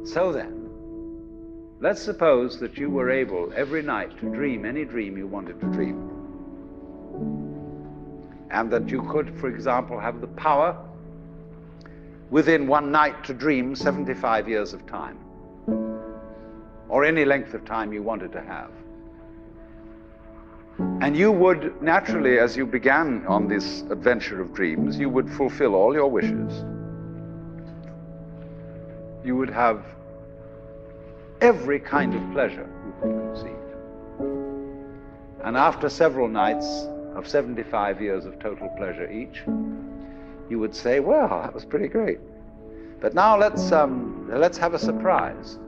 So then, let's suppose that you were able every night to dream any dream you wanted to dream. And that you could, for example, have the power within one night to dream 75 years of time, or any length of time you wanted to have. And you would naturally, as you began on this adventure of dreams, you would fulfill all your wishes. You would have every kind of pleasure you could conceive. And after several nights of 75 years of total pleasure each, you would say, well, that was pretty great. But now let's have a surprise.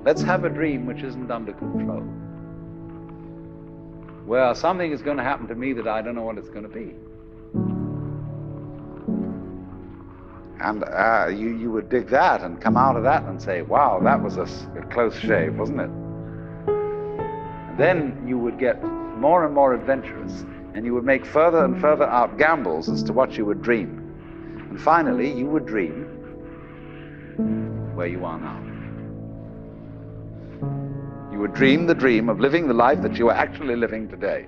Let's have a dream which isn't under control. Well, something is going to happen to me that I don't know what it's going to be. And you would dig that and come out of that and say, wow, that was a close shave, wasn't it? And then you would get more and more adventurous, and you would make further and further out gambles as to what you would dream. And finally, you would dream where you are now. You would dream the dream of living the life that you are actually living today.